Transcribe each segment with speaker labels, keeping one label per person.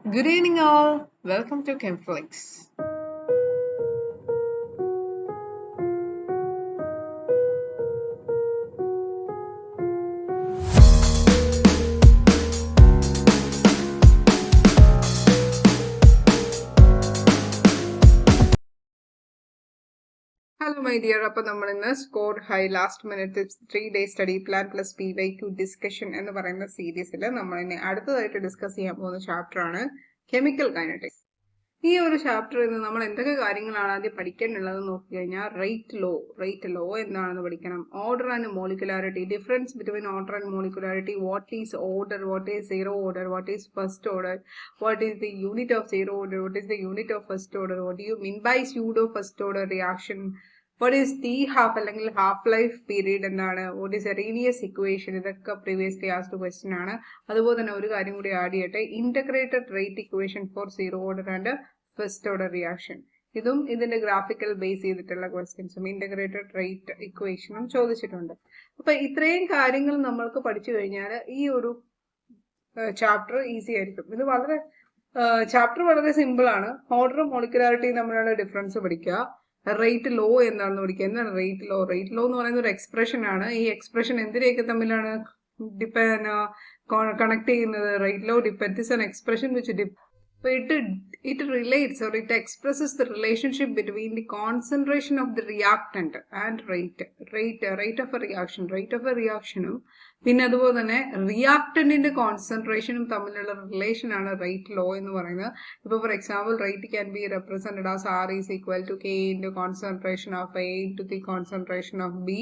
Speaker 1: Good evening all, welcome to Chemflix. Hello my dear, അപ്പോൾ നമ്മൾ ഇന്ന് score high last minute 3-day study plan plus PYQ discussion എന്ന് പറയുന്ന സീരീസിൽ നമ്മൾ ഇനി അടുത്തതായിട്ട് ഡിസ്കസ് ചെയ്യാൻ പോകുന്ന ചാപ്റ്റർ ആണ് കെമിക്കൽ കൈനറ്റിക്സ്. ഈ ഒരു ചാപ്റ്ററിൽ നിന്ന് നമ്മൾ എന്തൊക്കെ കാര്യങ്ങളാണ് ആദ്യം പഠിക്കേണ്ടത് നോക്കിക്കഴിഞ്ഞാൽ റേറ്റ് ലോ എന്താണെന്ന് പഠിക്കണം. Order and molecularity, difference between order and molecularity, what is order, what is zero order, what is first order, what is the unit of zero order, what is the unit of first order, what you mean by pseudo first order reaction, what is T half അല്ലെങ്കിൽ half life period എന്താണ്, what is Arrhenius equation, ഇതൊക്കെ previously asked question ആണ്. അതുപോലെ തന്നെ ഒരു കാര്യം കൂടി add ചെയ്യട്ടെ, integrated rate equation for zero order and first order reaction, ഇതും ഇതിന്റെ ഗ്രാഫിക്കൽ ബേസ് ചെയ്തിട്ടുള്ള ക്വസ്റ്റ്യൻസും ഇന്റഗ്രേറ്റഡ് റേറ്റ് ഇക്വേഷനും ചോദിച്ചിട്ടുണ്ട്. അപ്പൊ ഇത്രയും കാര്യങ്ങൾ നമ്മൾക്ക് പഠിച്ചു കഴിഞ്ഞാൽ ഈ ഒരു ചാപ്റ്റർ ഈസി ആയിരിക്കും. ഇത് വളരെ ചാപ്റ്റർ വളരെ സിമ്പിൾ ആണ്. ഓർഡറും മോളിക്കുലാരിറ്റിയും തമ്മിലുള്ള ഡിഫറൻസ് പഠിക്കുക, റേറ്റ് ലോ എന്താണെന്ന് പഠിക്കുക. എന്താണ് റേറ്റ് ലോ? റേറ്റ് ലോ എന്ന് പറയുന്ന ഒരു എക്സ്പ്രഷൻ ആണ്. ഈ എക്സ്പ്രഷൻ എന്തിനെയൊക്കെ തമ്മിലാണ് കണക്ട് ചെയ്യുന്നത്? Rate law depends on expression which it relates or it expresses the relationship between the concentration of the reactant and rate of a reaction പിന്നെ അതുപോലെ തന്നെ റിയാക്ടന്റിന്റെ കോൺസെൻട്രേഷനും തമ്മിലുള്ള റിലേഷൻ ആണ് റേറ്റ് ലോ എന്ന് പറയുന്നത്. ഇപ്പൊ for example rate can be represented as R is equal to K into concentration of A into the concentration of B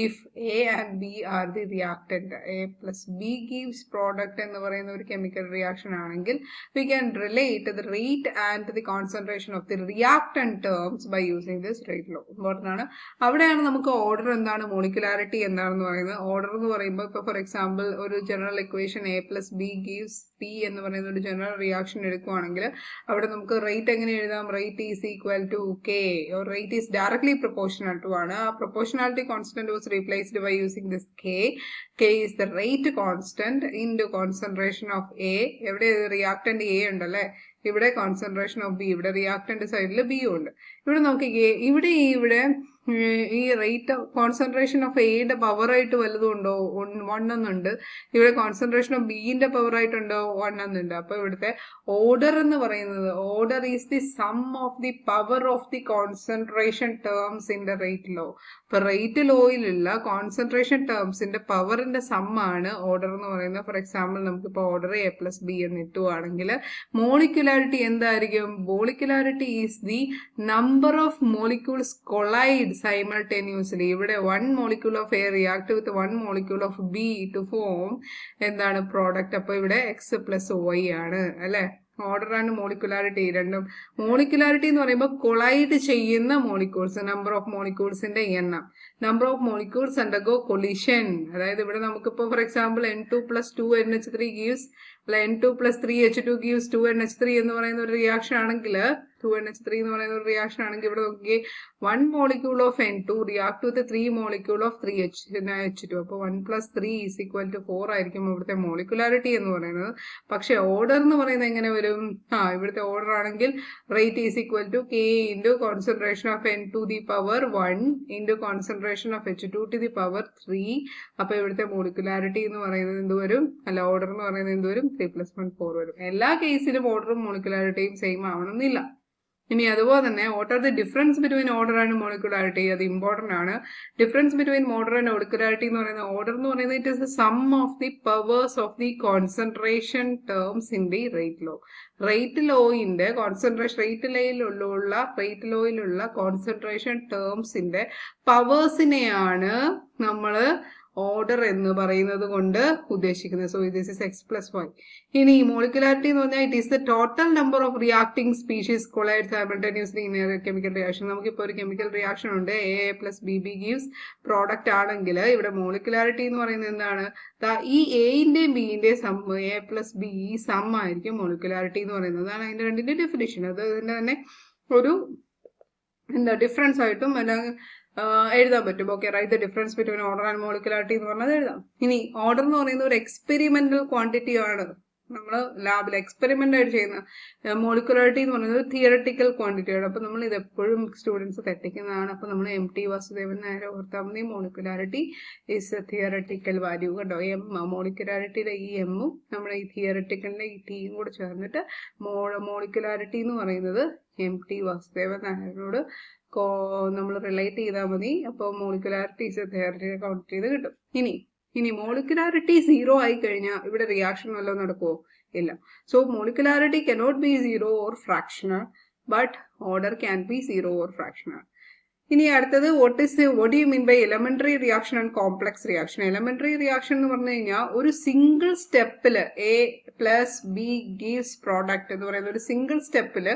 Speaker 1: if A and B are the reactant. A plus B gives product എന്ന് പറയുന്ന ഒരു chemical reaction ആണെങ്കിൽ we can relate the rate and the concentration of the reactant terms by using this rate law. important ആണ്. അവിടെയാണ് നമുക്ക് order എന്താണ്, molecularity എന്താണെന്ന് പറയുന്നത്. ഓർഡർ എന്ന് പറയുമ്പോൾ ഇപ്പൊ ഫോർ എക്സാമ്പിൾ ഒരു general equation A plus B gives P എന്ന് പറയുന്ന ഒരു ജനറൽ റിയാക്ഷൻ എടുക്കുകയാണെങ്കിൽ അവിടെ നമുക്ക് റേറ്റ് എങ്ങനെ എഴുതാം? Rate is equal to K, rate is directly proportional to ആണ്. ആ proportionality constant was replaced by using this K is the rate constant into concentration of A. എവിടെ റിയാക്ടന്റ് A ഉണ്ടല്ലേ, ഇവിടെ കോൺസെൻട്രേഷൻ ഓഫ് ബി, ഇവിടെ reactant സൈഡിൽ B ഉണ്ട്. ഇവിടെ നോക്കിക്കേ, ഇവിടെ ഈ റേറ്റ് കോൺസെൻട്രേഷൻ ഓഫ് എയുടെ പവർ ആയിട്ട് വല്ലതും ഉണ്ടോ? 1 എന്നുണ്ട്. ഇവിടെ കോൺസെൻട്രേഷൻ ഓഫ് ബിന്റെ പവർ ആയിട്ടുണ്ടോ? 1 എന്നുണ്ട്. അപ്പൊ ഇവിടുത്തെ ഓർഡർ എന്ന് പറയുന്നത്, order is the sum of the power of the concentration terms in the rate law. ഇപ്പൊ റേറ്റ് ലോയിലുള്ള കോൺസെൻട്രേഷൻ ടേംസിന്റെ പവറിന്റെ സം ആണ് ഓർഡർ എന്ന് പറയുന്നത്. ഫോർ എക്സാമ്പിൾ നമുക്കിപ്പോ ഓർഡർ A plus B എന്ന് ഇട്ടുവാണെങ്കിൽ മോളിക്കുലാരിറ്റി എന്തായിരിക്കും? Molecularity is the number of molecules collide simultaneously. ഇവിടെ 1 molecule of A react with 1 molecule of B to form എന്താണ്? പ്രോഡക്റ്റ്. അപ്പൊ ഇവിടെ X plus Y ആണ് അല്ലെ. ഓർഡർ ആൻഡ് മോളിക്കുലാരിറ്റി രണ്ടും. മോളിക്കുലാരിറ്റി എന്ന് പറയുമ്പോൾ കൊളൈഡ് ചെയ്യുന്ന മോളിക്യൂൾസ്, നമ്പർ ഓഫ് മോളിക്യൂൾസിന്റെ എണ്ണം. Number of molecules undergo collision. അതായത് ഇവിടെ നമുക്കിപ്പോ for example N2 plus 2NH3 gives N2 plus 3H2 gives 2NH3 എന്ന് പറയുന്ന ഒരു റിയാക്ഷൻ ആണെങ്കിൽ, 2NH3 എന്ന് പറയുന്ന ഒരു റിയാക്ഷൻ ആണെങ്കിൽ ഇവിടെ നോക്കിയേ 1 molecule of N2 react with 3 molecule of 3H2. അപ്പോൾ 1 plus 3 is equal to 4 ആയിരിക്കും ഇവിടുത്തെ മോളിക്കുലാരിറ്റി എന്ന് പറയുന്നത്. പക്ഷെ ഓർഡർ എന്ന് പറയുന്നത് എങ്ങനെ വരും? ഇവിടുത്തെ ഓർഡർ ആണെങ്കിൽ rate is equal to K into concentration of N to the power 1 into concentration of H2 to the power 3. അപ്പൊ ഇവിടുത്തെ മോളിക്കുലാരിറ്റി എന്ന് പറയുന്നത് എന്ത് വരും? അല്ല, ഓർഡർ എന്ന് പറയുന്നത് എന്ത് വരും? 3 plus 1 4 വരും. എല്ലാ കേസിലും ഓർഡറും മോളിക്കുലാരിറ്റിയും സെയിം ആവണമെന്നില്ല. ഇനി അതുപോലെ തന്നെ what are the difference between order and molecularity, അത് ഇമ്പോർട്ടന്റ് ആണ്. Difference between order and molecularity എന്ന് പറയുന്നത്, ഓർഡർ എന്ന് പറയുന്നത് it is the sum of the powers of the concentration terms in the rate law. Rate ലോയിന്റെ concentration, rate ലോയിലുള്ള concentration ടേംസിന്റെ പവേഴ്സിനെയാണ് നമ്മള് ഓർഡർ എന്ന് പറയുന്നത് കൊണ്ട് ഉദ്ദേശിക്കുന്നത്. So this is X plus Y. ഇനി മോളിക്കുലാരിറ്റി എന്ന് പറഞ്ഞാൽ it is the total number of reacting species collide simultaneously in chemical reaction. നമുക്കിപ്പോ ഒരു കെമിക്കൽ റിയാക്ഷൻ ഉണ്ട്, A plus B gives product ആണെങ്കിൽ ഇവിടെ മോളിക്കുലാരിറ്റി എന്ന് പറയുന്നത് എന്താണ്? ഈ എയുടെയും ബിന്റെയും sum, A plus B sum ആയിരിക്കും മോളിക്കുലാരിറ്റി എന്ന് പറയുന്നത്. അതാണ് അതിന്റെ രണ്ടിന്റെ ഡെഫിനിഷൻ. അത് ഇതിന്റെ തന്നെ ഒരു ഡിഫറൻസ് ആയിട്ടും എഴുതാൻ പറ്റും. Okay, write the difference between order and molecularity എന്ന് പറഞ്ഞത് എഴുതാം. ഇനി ഓർഡർ എന്ന് പറയുന്നത് ഒരു എക്സ്പെരിമെന്റൽ ക്വാണ്ടിറ്റി ആണ്. നമ്മൾ ലാബിൽ എക്സ്പെരിമെന്റ് ആയിട്ട് ചെയ്യുന്ന മോളിക്കുലാരിറ്റി എന്ന് പറയുന്നത് തിയറട്ടിക്കൽ ക്വാണ്ടിറ്റിയാണ്. അപ്പൊ നമ്മൾ ഇത് എപ്പോഴും സ്റ്റുഡൻസ് തെറ്റിക്കുന്നതാണ്. അപ്പൊ നമ്മൾ MT വാസുദേവൻ നായർ ഓർത്താൽ മതി. Molecularity is A theoretical value കേട്ടോ. മോളിക്കുലാരിറ്റിയുടെ ഈ എമ്മും നമ്മുടെ ഈ തിയറട്ടിക്കലിന്റെ ഈ ടിയും കൂടെ ചേർന്നിട്ട് മോളിക്കുലാരിറ്റി എന്ന് പറയുന്നത് MT വാസുദേവൻ നായരോട് നമ്മൾ റിലേറ്റ് ചെയ്താൽ മതി. അപ്പോൾ molecularity is A theoretical quantity ഇത് കിട്ടും. ഇനി മോളിക്കുലാരിറ്റി 0 ആയി കഴിഞ്ഞാൽ ഇവിടെ റിയാക്ഷൻ വല്ലതും നടക്കുമോ? ഇല്ല. So molecularity cannot be 0 or fractional, but order can be 0 or fractional. ഇനി അടുത്തത് what do you mean by elementary reaction and complex reaction? elementary reaction എന്ന് പറഞ്ഞു കഴിഞ്ഞാൽ ഒരു സിംഗിൾ സ്റ്റെപ്പിൽ A + B gives product എന്ന് പറയുന്ന ഒരു സിംഗിൾ സ്റ്റെപ്പിൽ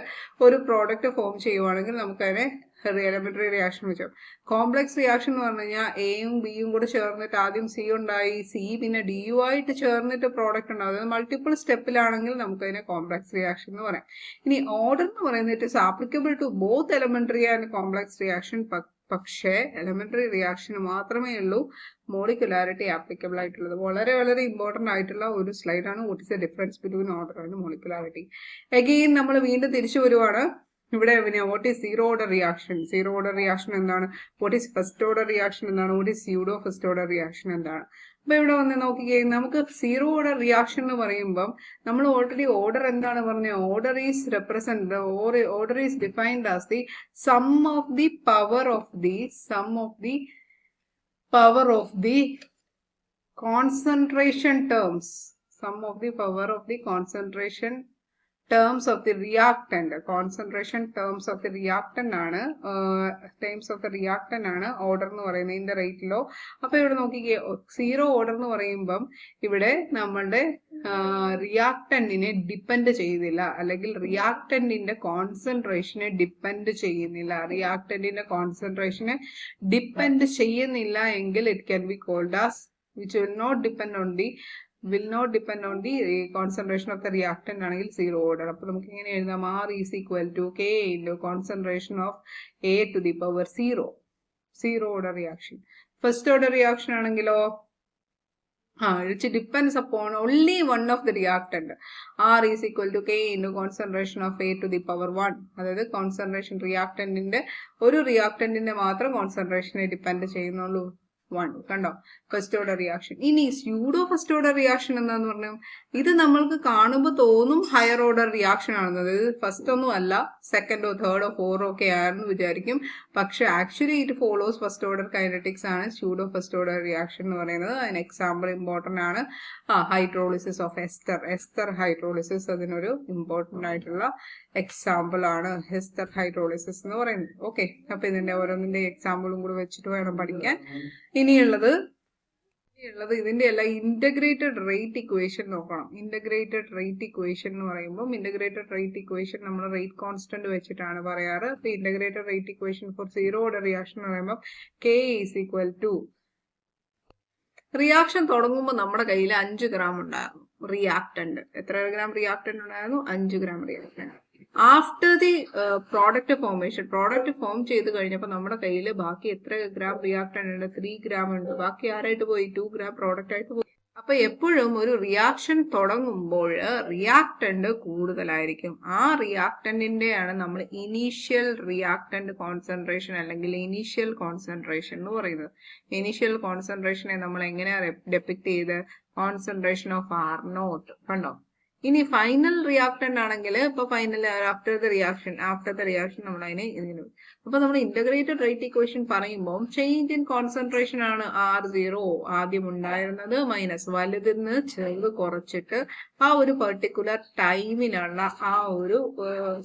Speaker 1: ഒരു പ്രോഡക്റ്റ് ഫോം ചെയ്യുവാണെങ്കിൽ നമുക്കതിനെ എലമെന്ററി റിയാക്ഷൻ വെച്ചു. കോംപ്ലക്സ് റിയാക്ഷൻ എന്ന് പറഞ്ഞു കഴിഞ്ഞാൽ എയും ബിയും കൂടെ ചേർന്നിട്ട് ആദ്യം C ഉണ്ടായി, C പിന്നെ D ആയിട്ട് ചേർന്നിട്ട് പ്രോഡക്റ്റ് ഉണ്ടാവും. അതായത് മൾട്ടിപ്പിൾ സ്റ്റെപ്പിലാണെങ്കിൽ നമുക്കതിനെ കോംപ്ലക്സ് റിയാക്ഷൻ എന്ന് പറയാം. ഇനി ഓർഡർ എന്ന് പറയുന്നത് it is applicable to both elementary and complex reaction. പക്ഷേ എലമെന്ററി റിയാക്ഷന് മാത്രമേ ഉള്ളൂ മോളിക്കുലാരിറ്റി ആപ്ലിക്കബിൾ ആയിട്ടുള്ളത്. വളരെ വളരെ ഇമ്പോർട്ടന്റ് ആയിട്ടുള്ള ഒരു സ്ലൈഡാണ്. What is the difference between order and molecularity. Again നമ്മൾ വീണ്ടും തിരിച്ചു വരുവാണ്. ഇവിടെ പിന്നെ what is zero order reaction? Zero order reaction എന്താണ്? What is first order reaction എന്താണ്? What is pseudo first order reaction എന്താണ്? അപ്പൊ ഇവിടെ വന്ന് നോക്കിക്കേ, നമുക്ക് സീറോ ഓർഡർ റിയാക്ഷൻ എന്ന് പറയുമ്പം നമ്മൾ ഓൾറെഡി ഓർഡർ എന്താണ് പറഞ്ഞത്? Order is represent order is defined as the sum of the power of the concentration terms. Sum of the power of the concentration terms of the reactant. concentration terms of the reactant ആണ് order എന്ന് പറയുന്നത് ഇതിന്റെ റേറ്റിലോ. അപ്പൊ ഇവിടെ നോക്കിക്കേ, zero order എന്ന് പറയുമ്പം ഇവിടെ നമ്മളുടെ റിയാക്ടന്റിനെ ഡിപ്പെൻഡ് ചെയ്യുന്നില്ല, അല്ലെങ്കിൽ റിയാക്ടന്റിന്റെ കോൺസെൻട്രേഷനെ ഡിപ്പെൻഡ് ചെയ്യുന്നില്ല എങ്കിൽ it can be called as which will not depend on the concentration of the reactant ആണെങ്കിൽ സീറോ ഓർഡർ. അപ്പൊ നമുക്ക് ഇങ്ങനെ എഴുതാം, R is equal to K into concentration of A to the power 0. Zero order reaction. First order reaction ആണെങ്കിലോ which depends upon only one of the reactant. R is equal to K into concentration of A to the power 1. അതായത് concentration റിയാക്ടന്റിന്റെ ഒരു റിയാക്ടന്റിന്റെ മാത്രം കോൺസെൻട്രേഷനെ depend ചെയ്യുന്നുള്ളൂ. 1 കണ്ടോ? First order reaction. ഇനി pseudo first order reaction എന്താന്ന് പറഞ്ഞു, ഇത് നമ്മൾക്ക് കാണുമ്പോൾ തോന്നും ഹയർ ഓർഡർ റിയാക്ഷൻ ആണെന്ന്. അതായത് ഫസ്റ്റ് ഒന്നും അല്ല, സെക്കൻഡോ തേർഡോ ഫോറോ ഒക്കെ ആണെന്ന് വിചാരിക്കും. പക്ഷെ actually it follows first order kinetics ആണ് സ്യൂഡോ ഫസ്റ്റ് ഓർഡർ റിയാക്ഷൻ എന്ന് പറയുന്നത്. അതിന് എക്സാമ്പിൾ ഇമ്പോർട്ടന്റ് ആണ്. ഹൈഡ്രോളിസിസ് ഓഫ് എസ്റ്റർ ഹൈഡ്രോളിസിസ് അതിനൊരു ഇമ്പോർട്ടന്റ് ആയിട്ടുള്ള എക്സാമ്പിൾ ആണ് എസ്റ്റർ ഹൈഡ്രോളിസിസ് എന്ന് പറയുന്നത്. ഓക്കെ, അപ്പൊ ഇതിന്റെ ഓരോന്നിന്റെ എക്സാമ്പിളും കൂടെ വെച്ചിട്ട് വേണം പഠിക്കാൻ. ഇനിയുള്ളത് ഇതിന്റെ എല്ലാം ഇന്റഗ്രേറ്റഡ് റേറ്റ് ഇക്വേഷൻ നോക്കണം. ഇന്റഗ്രേറ്റഡ് റേറ്റ് ഇക്വേഷൻ എന്ന് പറയുമ്പോൾ ഇന്റഗ്രേറ്റഡ് റേറ്റ് ഇക്വേഷൻ നമ്മൾ റേറ്റ് കോൺസ്റ്റന്റ് വെച്ചിട്ടാണ് പറയാറ്. അപ്പൊ integrated rate equation for zero order reaction എന്ന് പറയുമ്പോൾ K is equal to, reaction തുടങ്ങുമ്പോൾ നമ്മുടെ കയ്യിൽ 5 ഗ്രാം ഉണ്ടായിരുന്നു റിയാക്ടന്റ്. എത്ര ഗ്രാം റിയാക്ടന്റ് ഉണ്ടായിരുന്നു? 5 gram reactant. After the product form ചെയ്ത് കഴിഞ്ഞപ്പോൾ നമ്മുടെ കയ്യിൽ ബാക്കി എത്ര ഗ്രാം റിയാക്ടന്റ് ഉണ്ട്? 3 ഗ്രാം ഉണ്ട്. ബാക്കി ആരായിട്ട് പോയി? 2 ഗ്രാം പ്രോഡക്റ്റ് ആയിട്ട് പോയി. അപ്പൊ എപ്പോഴും ഒരു റിയാക്ഷൻ തുടങ്ങുമ്പോൾ റിയാക്ടന്റ് കൂടുതലായിരിക്കും. ആ റിയാക്ടന്റിന്റെയാണ് നമ്മൾ ഇനീഷ്യൽ റിയാക്ടന്റ് കോൺസെൻട്രേഷൻ അല്ലെങ്കിൽ ഇനീഷ്യൽ കോൺസെൻട്രേഷൻ എന്ന് പറയുന്നത്. ഇനീഷ്യൽ കോൺസെൻട്രേഷനെ നമ്മൾ എങ്ങനെയാ ഡെപിക്ട് ചെയ്ത്? കോൺസെൻട്രേഷൻ ഓഫ് R0 കണ്ടോ? ഇനി ഫൈനൽ റിയാക്ടന്റ് ആണെങ്കിൽ ഇപ്പൊ ഫൈനൽ ആഫ്റ്റർ ദ റിയാക്ഷൻ നമ്മൾ അതിനെ ഇതിന്. അപ്പൊ നമ്മൾ ഇന്റഗ്രേറ്റഡ് റേറ്റ് ഇക്വേഷൻ പറയുമ്പോൾ ചേഞ്ച് ഇൻ കോൺസെൻട്രേഷൻ ആണ് R0 ആദ്യം ഉണ്ടായിരുന്നത് മൈനസ് വലുതിന്ന് ചെറുത് കുറച്ചിട്ട് ആ ഒരു പെർട്ടിക്കുലർ ടൈമിലുള്ള ആ ഒരു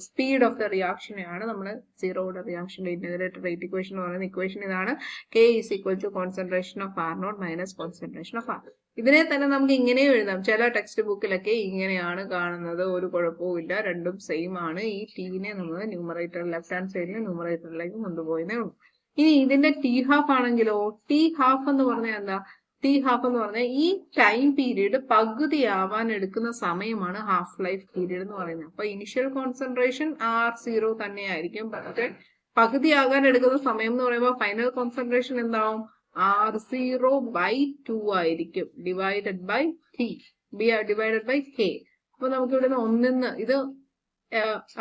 Speaker 1: സ്പീഡ് ഓഫ് ദ റിയാക്ഷനെയാണ് നമ്മൾ സീറോ ഓർഡർ റിയാക്ഷന്റെ ഇന്റഗ്രേറ്റഡ് റേറ്റ് ഇക്വേഷൻ എന്ന് പറയുന്നത്. ഇക്വേഷൻ ഇതാണ്, K is equal to concentration of R0 minus concentration of R. ഇതിനെ തന്നെ നമുക്ക് ഇങ്ങനെയും എഴുതാം. ചില ടെക്സ്റ്റ് ബുക്കിലൊക്കെ ഇങ്ങനെയാണ് കാണുന്നത്. ഒരു കുഴപ്പവും ഇല്ല, രണ്ടും സെയിം ആണ്. ഈ ടീനെ നമ്മൾ ന്യൂമറേറ്റർ ലെഫ്റ്റ് ഹാൻഡ് സൈഡിൽ ന്യൂമറേറ്ററിലേക്ക് കൊണ്ടുപോയതേ ഉള്ളൂ. ഇനി ഇതിന്റെ T ഹാഫ് ആണെങ്കിലോ, T ഹാഫ് എന്ന് പറഞ്ഞാൽ എന്താ? T ഹാഫ് എന്ന് പറഞ്ഞാൽ ഈ ടൈം പീരീഡ് പകുതിയാവാൻ എടുക്കുന്ന സമയമാണ് ഹാഫ് ലൈഫ് പീരീഡ് എന്ന് പറയുന്നത്. അപ്പൊ ഇനിഷ്യൽ കോൺസെൻട്രേഷൻ R0 തന്നെയായിരിക്കും. പക്ഷെ പകുതിയാകാൻ എടുക്കുന്ന സമയം എന്ന് പറയുമ്പോൾ ഫൈനൽ കോൺസെൻട്രേഷൻ എന്താവും? R0/2 ആയിരിക്കും, ഡിവൈഡഡ് ബൈ K. അപ്പൊ നമുക്ക് ഇവിടെ നിന്ന് ഒന്നിന്ന് ഇത്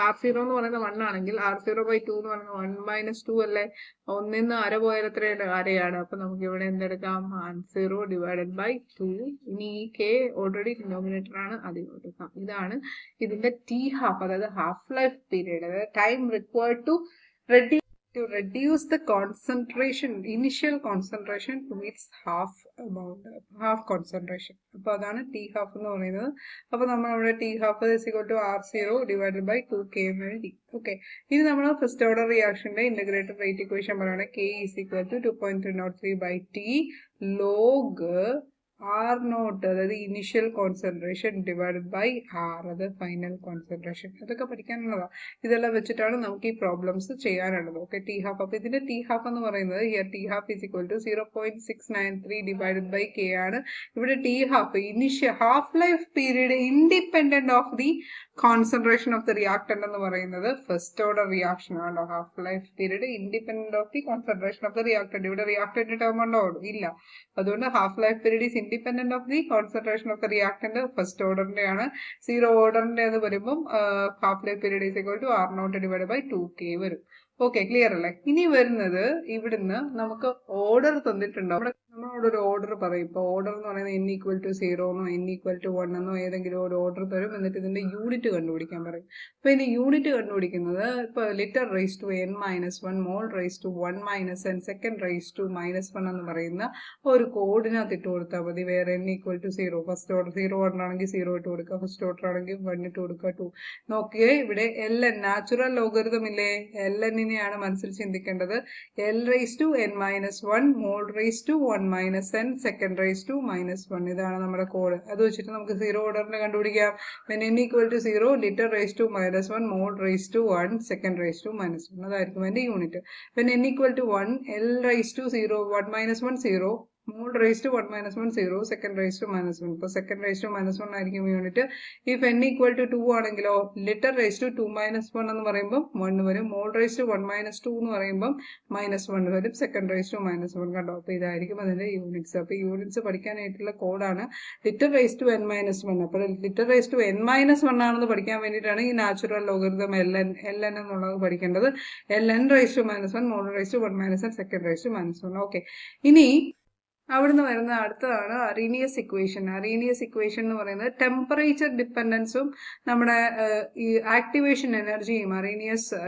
Speaker 1: R0 എന്ന് പറയുന്നത് 1 ആണെങ്കിൽ R0/2 എന്ന് പറയുന്നത് 1 - 2 അല്ലേ? ഒന്നിന്ന് അര പോയാൽ എത്രയാണ്? അരയാണ്. അപ്പൊ നമുക്ക് ഇവിടെ എന്തെടുക്കാം? R0 /2. ഇനി ഈ K ഓൾറെഡി ഡിനോമിനേറ്റർ ആണ്, അത് എടുക്കാം. ഇതാണ് ഇതിന്റെ T12, അതായത് ഹാഫ് ലൈഫ് പീരീഡ്, അതായത് time required to reduce the concentration, initial concentration to its half concentration. അപ്പോൾ അതാണ് T12 എന്ന് പറയുന്നത്. അപ്പോൾ നമ്മൾ അവിടെ T12 R0/2K എന്ന് എഴുതി. ഓക്കെ, ഇനി നമ്മൾ ഫസ്റ്റ് ഓർഡർ റിയാക്ഷന്റെ ഇന്റഗ്രേറ്റഡ് റേറ്റ് ഇക്വേഷൻ പറയുകയാണ്. K = 2.303/T log R0, അതായത് initial concentration divided by R, അത് ഫൈനൽ കോൺസെൻട്രേഷൻ. അതൊക്കെ പഠിക്കാനുള്ളതാണ്. ഇതെല്ലാം വെച്ചിട്ടാണ് നമുക്ക് ഈ പ്രോബ്ലംസ് ചെയ്യാനുള്ളത്. Okay, T12. അപ്പൊ ഇതിന്റെ T12 എന്ന് പറയുന്നത് T12 = 0.693 / K ആണ്. ഇവിടെ T12 initial half life period independent of the concentration of the reactant എന്ന് പറയുന്നത് ഫസ്റ്റ് ഓർഡർ റിയാക്ഷൻ ആണോ? Half life period independent of the concentration of the reactant. ഇവിടെ റിയാക്ടന്റ് ടേം ഉണ്ടോ? ഇല്ല. അതുകൊണ്ട് half life period is independent of the concentration of the reactant. First ഓർഡറിന്റെ ആണ്. Zero ഓർഡറിന്റെ എന്ന് വരുമ്പോൾ half life period is equal to R0/2K വരും. ഓക്കെ, ക്ലിയർ അല്ലേ? ഇനി വരുന്നത് ഇവിടുന്ന് നമുക്ക് ഓർഡർ തന്നിട്ടുണ്ടോ? നമ്മളോട് ഒരു ഓർഡർ പറയും. ഇപ്പൊ ഓർഡർ എന്ന് പറയുന്നത് n = 0 എന്നോ n = 1 എന്നോ ഏതെങ്കിലും ഒരു ഓർഡർ തരും. എന്നിട്ട് ഇതിന്റെ യൂണിറ്റ് കണ്ടുപിടിക്കാൻ പറയും. അപ്പൊ ഇതിന്റെ യൂണിറ്റ് കണ്ടുപിടിക്കുന്നത് ഇപ്പൊ litre raise to n-1 mole raise to 1 - n second raise to -1 എന്ന് പറയുന്ന ഒരു കോഡിനകത്ത് ഇട്ട് കൊടുത്താൽ മതി. വേറെ n = 0, ഫസ്റ്റ് ഓർഡർ 0 ഓർഡർ ആണെങ്കിൽ 0 ഇട്ട് കൊടുക്കുക, ഫസ്റ്റ് ഓർഡർ ആണെങ്കിൽ 1 ഇട്ട് കൊടുക്കുക, 2. നോക്കിയേ, ഇവിടെ ln നാച്ചുറൽ ലോഗരിതം ഇല്ലേ? ln നെയാണ് മനസ്സിൽ ചിന്തിക്കേണ്ടത്. l⁻n-1 mole raise to 1 - n second raise to -1. ഇതാണ് നമ്മുടെ കോഡ്. അത് വെച്ചിട്ട് നമുക്ക് സീറോ ഓർഡറിനെ കണ്ടുപിടിക്കാം. n = 0, litre raise to -1 mole raise to 1 second raise to -1. അതായിരിക്കും അതിന്റെ unit. n = 1, l⁻0 1 - 1 0 mole raise to 1 - 1 0 second raise to -1. ഇപ്പൊ സെക്കൻഡ് റേസ് ടു -1 ആയിരിക്കും യൂണിറ്റ്. ഇഫ് n = 2 ആണെങ്കിലോ ലിറ്റർ റേസ് ടു 2 - 1 എന്ന് പറയുമ്പോൾ 1 വരും. മോൾ റേസ് ടു 1 - 2 എന്ന് പറയുമ്പോൾ -1 വരും. സെക്കൻഡ് റേസ് ടു -1 കണ്ടോ? അപ്പൊ ഇതായിരിക്കും അതിന്റെ യൂണിറ്റ്സ്. അപ്പൊ യൂണിറ്റ്സ് പഠിക്കാനായിട്ടുള്ള കോഡാണ് ലിറ്റർ റേസ് ടു n-1. അപ്പൊ ലിറ്റർ റേസ് ടു n-1 ആണെന്ന് പഠിക്കാൻ വേണ്ടിയിട്ടാണ് ഈ നാച്ചുറൽ ലോഗരിതം ln എന്നുള്ളത് പഠിക്കേണ്ടത്. ln⁻⁻1 mole raise to 1 - n second raise to -1. Okay, ഇനി അവിടുന്ന് വരുന്ന അടുത്തതാണ് അറീനിയസ് ഇക്വേഷൻ. അറീനിയസ് ഇക്വേഷൻ എന്ന് പറയുന്നത് ടെമ്പറേച്ചർ ഡിപ്പെൻഡൻസും നമ്മുടെ ഈ ആക്ടിവേഷൻ എനർജിയും അറീനിയസ്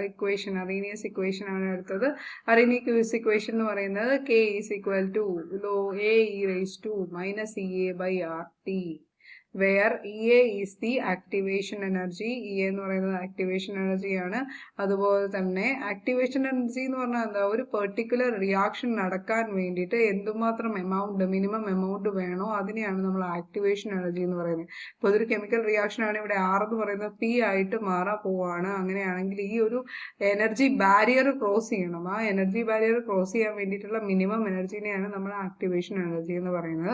Speaker 1: ഇക്വേഷൻ ആണ് അടുത്തത്. അറീനിയസ് ഇക്വേഷൻ എന്ന് പറയുന്നത് K = AE⁻ where EA is the activation energy. EA എന്ന് പറയുന്നത് ആക്ടിവേഷൻ എനർജിയാണ്. അതുപോലെ തന്നെ ആക്ടിവേഷൻ എനർജി എന്ന് പറഞ്ഞാൽ എന്താ? ഒരു പെർട്ടിക്കുലർ റിയാക്ഷൻ നടക്കാൻ വേണ്ടിയിട്ട് എന്തുമാത്രം മിനിമം എമൗണ്ട് വേണോ അതിനെയാണ് നമ്മൾ ആക്ടിവേഷൻ എനർജി എന്ന് പറയുന്നത്. ഇപ്പോൾ ഇതൊരു കെമിക്കൽ റിയാക്ഷൻ ആണ്. ഇവിടെ R എന്ന് പറയുന്നത് P ആയിട്ട് മാറാൻ പോവാണ്. അങ്ങനെയാണെങ്കിൽ ഈ ഒരു എനർജി ബാരിയർ ക്രോസ് ചെയ്യണം. ആ എനർജി ബാരിയർ ക്രോസ് ചെയ്യാൻ വേണ്ടിയിട്ടുള്ള മിനിമം എനർജിനെയാണ് നമ്മൾ ആക്ടിവേഷൻ എനർജി എന്ന് പറയുന്നത്.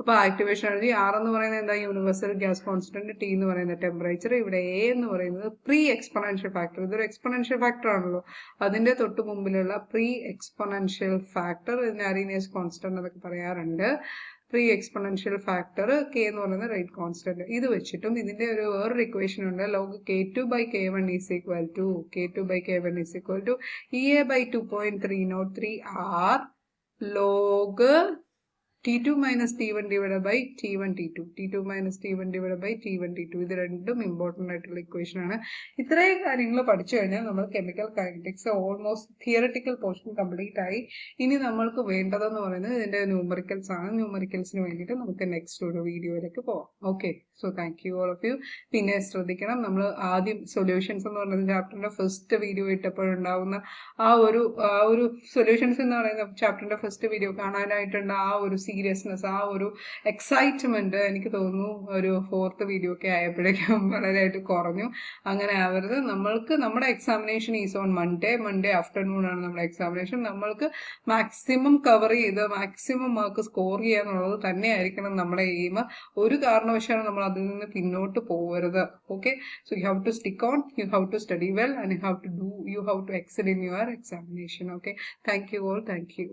Speaker 1: അപ്പൊ ആക്ടിവേഷൻ എനർജി R എന്ന് പറയുന്നത് എന്താ? Universal gas constant. T എന്ന് പറയുന്നത് ടെമ്പറേച്ചർ. ഇവിടെ A എന്ന് പറയുന്നത് പ്രീ എക്സ്പൊണൻഷ്യൽ ഫാക്ടർ. ഇതൊരു എക്സ്പൊണൻഷ്യൽ ഫാക്ടർ ആണല്ലോ. അതിന്റെ തൊട്ട് മുമ്പിലുള്ള പ്രീ എക്സ്പൊണൻഷ്യൽ ഫാക്ടർ, ഇതിന് അറീനിയസ് കോൺസ്റ്റന്റ് എന്നൊക്കെ പറയാറുണ്ട്. പ്രീ എക്സ്പൊണൻഷ്യൽ ഫാക്ടർ K എന്ന് പറയുന്നത് റേറ്റ് കോൺസ്റ്റന്റ്. ഇത് വെച്ചിട്ടും ഇതിന്റെ വേറൊരു ഇക്വേഷൻ ഉണ്ട്. log K2/K1 = EA/2.303 R log T2 - T1 / T1 T2. T2 - T1 / T1 T2. ഇത് രണ്ടും ഇമ്പോർട്ടന്റ് ആയിട്ടുള്ള ഇക്വേഷൻ ആണ്. ഇത്രയും കാര്യങ്ങൾ പഠിച്ചു കഴിഞ്ഞാൽ നമ്മൾ chemical kinetics almost theoretical portion complete ആയി. ഇനി നമ്മൾക്ക് വേണ്ടതെന്ന് പറയുന്നത് ഇതിന്റെ ന്യൂമറിക്കൽസ് ആണ്. ന്യൂമറിക്കൽസിന് വേണ്ടിയിട്ട് നമുക്ക് നെക്സ്റ്റ് ഒരു വീഡിയോയിലേക്ക് പോവാം. Okay, so thank you all of you. പിന്നെ ശ്രദ്ധിക്കണം, നമ്മൾ ആദ്യം സൊല്യൂഷൻസ് എന്ന് പറയുന്നത് ചാപ്റ്ററിന്റെ ഫസ്റ്റ് വീഡിയോ ഇട്ടപ്പോഴുണ്ടാവുന്ന ആ ഒരു സൊല്യൂഷൻസ് എന്ന് പറയുന്ന ചാപ്റ്ററിന്റെ ഫസ്റ്റ് വീഡിയോ കാണാനായിട്ടുണ്ട് ആ ഒരു സീരിയസ്നെസ്, ആ ഒരു എക്സൈറ്റ്മെന്റ് എനിക്ക് തോന്നുന്നു ഒരു 4th വീഡിയോ ഒക്കെ ആയപ്പോഴേക്കും വളരെയായിട്ട് കുറഞ്ഞു. അങ്ങനെ ആവരുത്. നമ്മൾക്ക് നമ്മുടെ examination is on Monday afternoon ആണ് നമ്മുടെ എക്സാമിനേഷൻ. നമ്മൾക്ക് മാക്സിമം കവർ ചെയ്ത് മാക്സിമം മാർക്ക് സ്കോർ ചെയ്യാന്നുള്ളത് തന്നെയായിരിക്കണം നമ്മുടെ എയിം. ഒരു കാരണവശാലും നമ്മൾ അതിൽ നിന്ന് പിന്നോട്ട് പോകരുത്. Okay, so you have to stick on, you have to study well, and you have to excel in your examination. Okay, thank you all. Thank U.